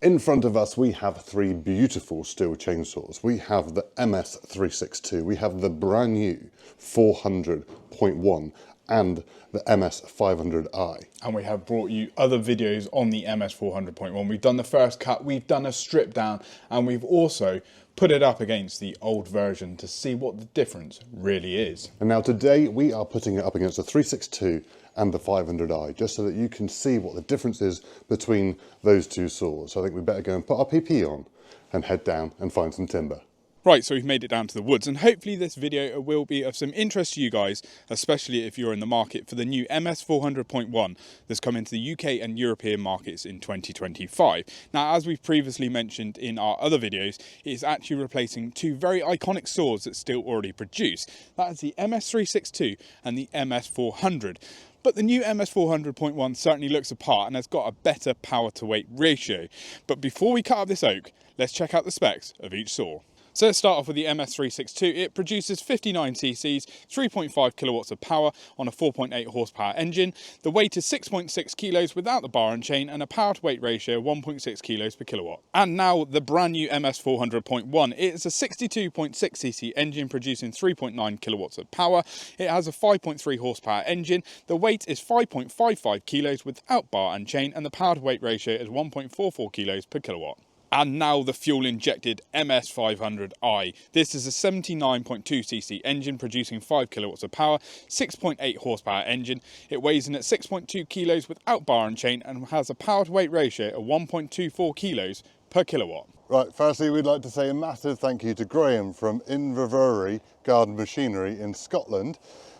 In front of us, we have three beautiful Stihl chainsaws. We have the MS362, we have the brand new 400.1 and the MS500i. And we have brought you other videos on the MS400.1. We've done the first cut, we've done a strip down, and we've also put it up against the old version to see what the difference really is. And now today we are putting it up against the 362 and the 500i, just so that you can see what the difference is between those two saws. So I think we better go and put our PP on and head down and find some timber. Right, so we've made it down to the woods, and hopefully this video will be of some interest to you guys, especially if you're in the market for the new MS400.1 that's come into the UK and European markets in 2025. Now, as we've previously mentioned in our other videos, it's actually replacing two very iconic saws that Stihl already produce. That is the MS362 and the MS400. But the new MS400.1 certainly looks apart and has got a better power to weight ratio. But before we cut up this oak, let's check out the specs of each saw. So let's start off with the MS362. It produces 59 cc's, 3.5 kilowatts of power on a 4.8 horsepower engine. The weight is 6.6 kilos without the bar and chain, and a power to weight ratio of 1.6 kilos per kilowatt. And now the brand new MS400.1. It is a 62.6 cc engine producing 3.9 kilowatts of power. It has a 5.3 horsepower engine. The weight is 5.55 kilos without bar and chain, and the power to weight ratio is 1.44 kilos per kilowatt. And now the fuel-injected MS500i. This is a 79.2cc engine producing 5 kilowatts of power, 6.8 horsepower engine. It weighs in at 6.2 kilos without bar and chain and has a power-to-weight ratio of 1.24 kilos per kilowatt. Right, firstly we'd like to say a massive thank you to Graham from Inverary Garden Machinery in Scotland,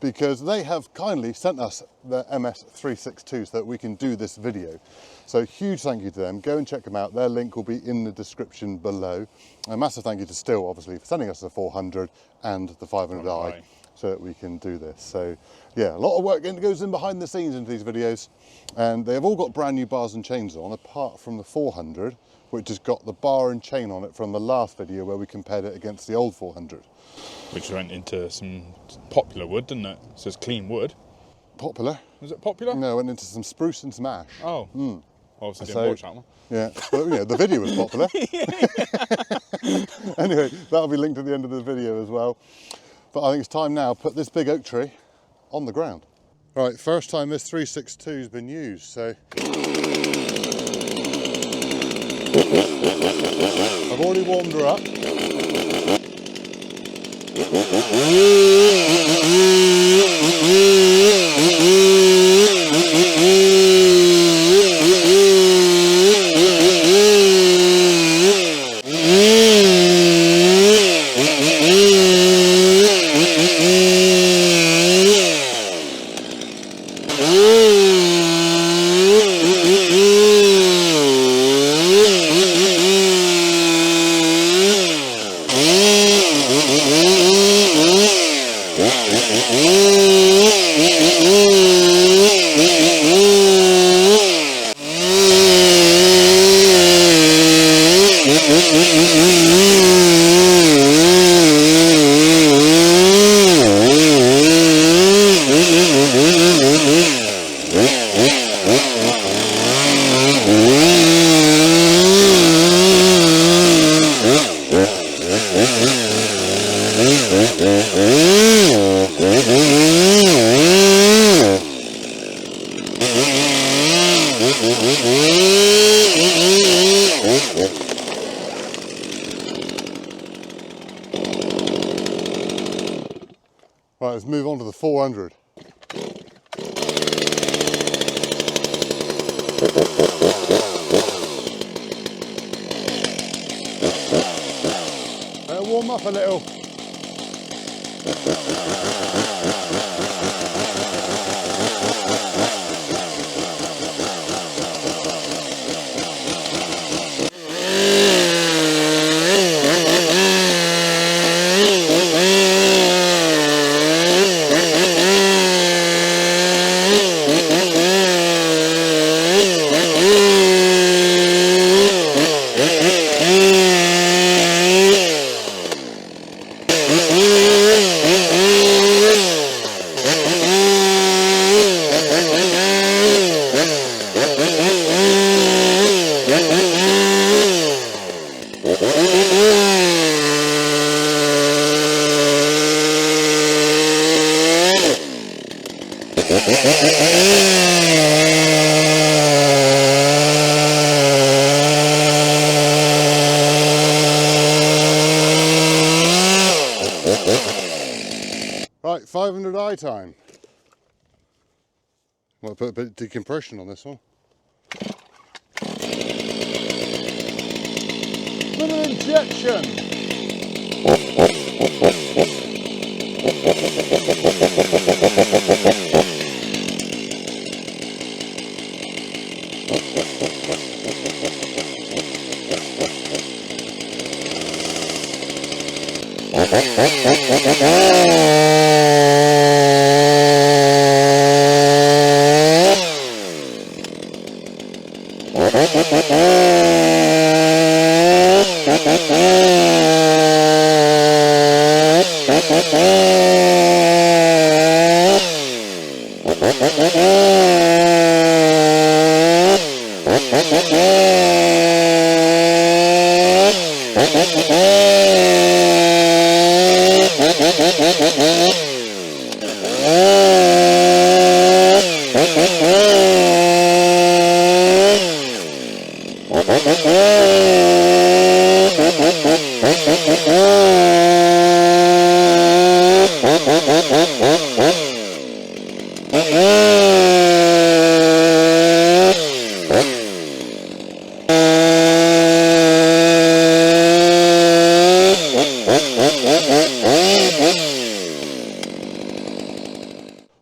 because they have kindly sent us the MS362 so that we can do this video. So huge thank you to them. Go and check them out. Their link will be in the description below. A massive thank you to Stihl, obviously, for sending us the 400 and the 500i so that we can do this. So yeah, a lot of work goes in behind the scenes into these videos, and they have all got brand new bars and chains on, apart from the 400, which has got the bar and chain on it from the last video where we compared it against the old 400. Which went into some popular wood, didn't it? So it's clean wood. Popular? Was it popular? No, it went into some spruce and some ash. Oh. Obviously didn't watch that one. Yeah, but yeah, the video was popular. Anyway, that'll be linked at the end of the video as well. But I think it's time now to put this big oak tree on the ground. Right, first time this 362's been used, so I've already warmed her up. Right, let's move on to the 400. Warm up a little. Right, 500i time. Might put a bit of decompression on this one. Little injection.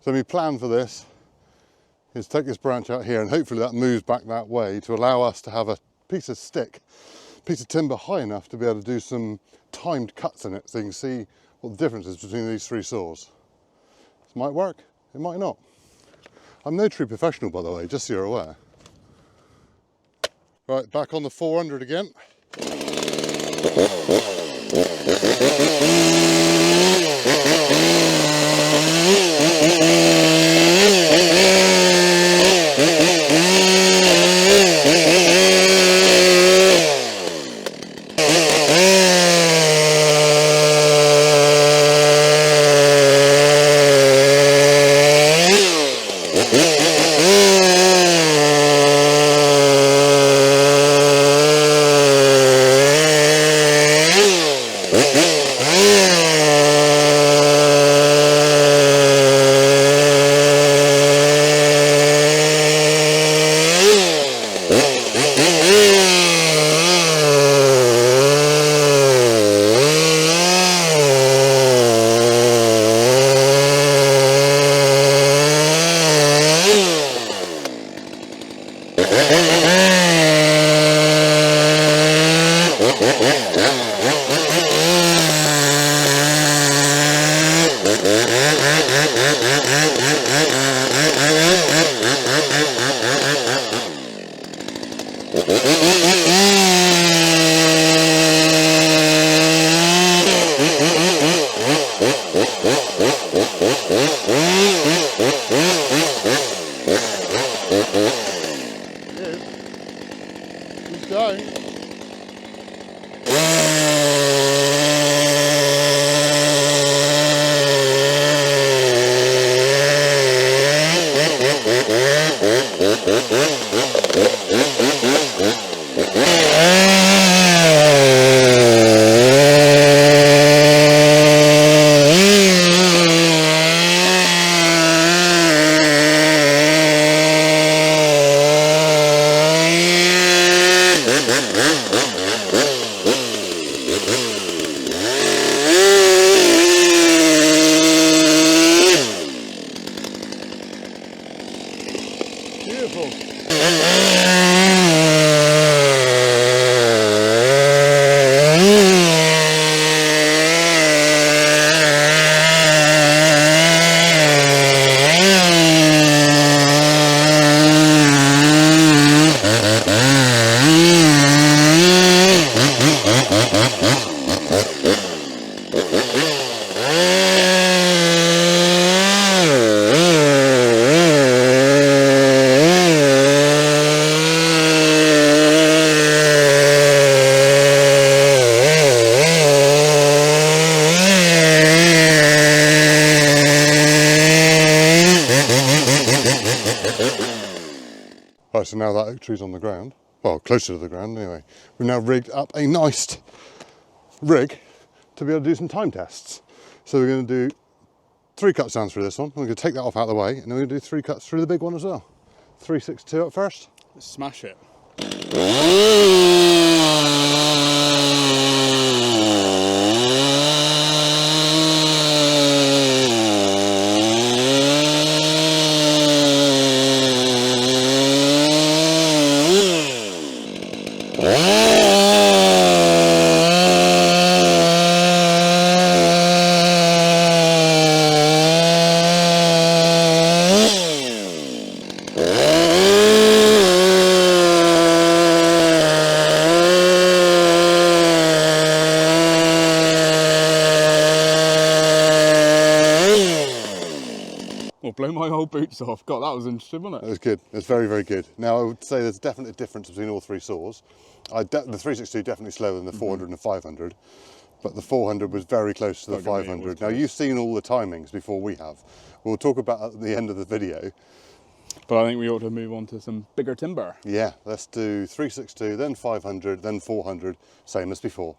So my plan for this is take this branch out here, and hopefully that moves back that way to allow us to have a piece of timber high enough to be able to do some timed cuts in it, so you can see what the difference is between these three saws. This might work, it might not. I'm no true professional, by the way, just so you're aware. Right, back on the 400 again. He's going. Beautiful. Right, so now that oak tree's on the ground, well, closer to the ground anyway, we've now rigged up a nice rig to be able to do some time tests. So we're going to do 3 cuts down through this one, we're going to take that off out of the way, and then we're going to do 3 cuts through the big one as well. 362 up first. Let's smash it. Well, blow my old boots off. God, that was interesting, wasn't It it? was good, it's very, very good. Now I would say there's definitely a difference between all 3 saws. The 362 definitely slower than the 400 and 500, but the 400 was very close to the 500. Now you've seen all the timings before we have. We'll talk about at the end of the video. But I think we ought to move on to some bigger timber. Yeah, let's do 362, then 500, then 400, same as before.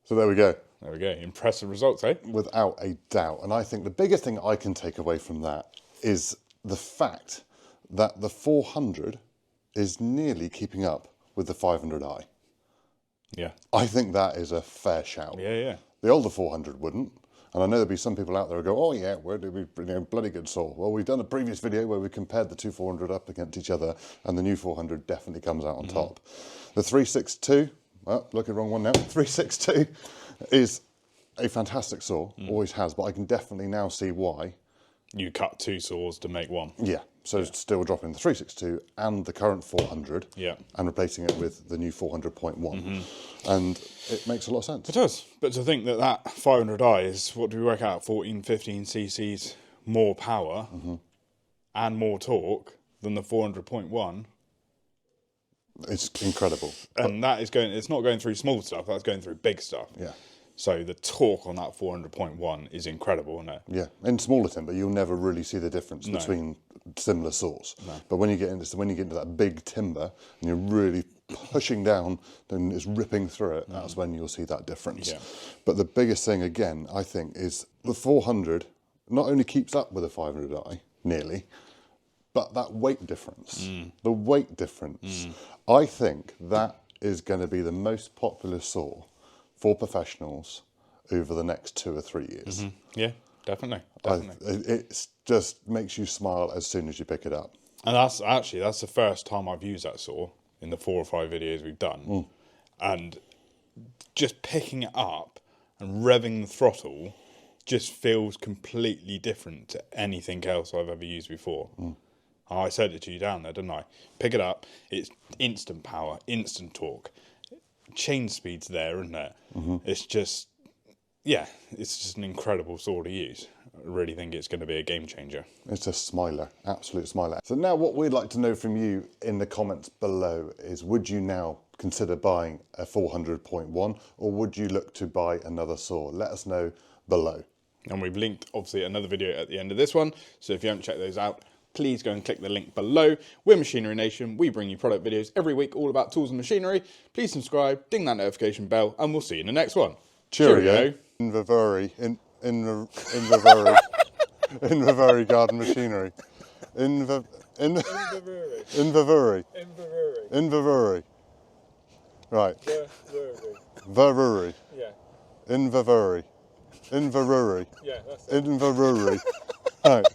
So there we go. There we go. Impressive results, eh? Without a doubt. And I think the biggest thing I can take away from that is the fact that the 400 is nearly keeping up with the 500i. Yeah. I think that is a fair shout. Yeah, yeah. The older 400 wouldn't. And I know there'll be some people out there who go, oh yeah, where did we, bloody good saw. Well, we've done a previous video where we compared the two 400 up against each other, and the new 400 definitely comes out on top. The 362, well, look at the wrong one now. 362 is a fantastic saw, always has, but I can definitely now see why. You cut 2 saws to make 1. Yeah, so still dropping the 362 and the current 400 and replacing it with the new 400.1. And it makes a lot of sense. It does. But to think that that 500i is, what do we work out, 14, 15 cc's more power and more torque than the 400.1. It's incredible. And that is going, it's not going through small stuff, that's going through big stuff. Yeah. So the torque on that 400.1 is incredible, isn't it? Yeah, in smaller timber, you'll never really see the difference between similar saws. But when you get into that big timber and you're really pushing down and it's ripping through it, that's when you'll see that difference. Yeah. But the biggest thing again, I think, is the 400 not only keeps up with the 500i nearly, but that weight difference. The weight difference. I think that is going to be the most popular saw for professionals over the next 2 or 3 years. Yeah, definitely. It just makes you smile as soon as you pick it up. And that's the first time I've used that saw in the 4 or 5 videos we've done. And just picking it up and revving the throttle just feels completely different to anything else I've ever used before. I said it to you down there, didn't I? Pick it up, it's instant power, instant torque. Chain speed's there, isn't it? It's just, yeah, it's just an incredible saw to use. I really think it's going to be a game changer. It's a smiler, absolute smiler. So now what we'd like to know from you in the comments below is, would you now consider buying a 400.1 or would you look to buy another saw? Let us know below. And we've linked, obviously, another video at the end of this one. So if you haven't checked those out, please go and click the link below. We're Machinery Nation. We bring you product videos every week all about tools and machinery. Please subscribe, ding that notification bell, and we'll see you in the next one. Cheerio. Invervary garden machinery. Invervary. Right. Veruri. Yeah. Invervary. Yeah, that's it. Invervary. Right.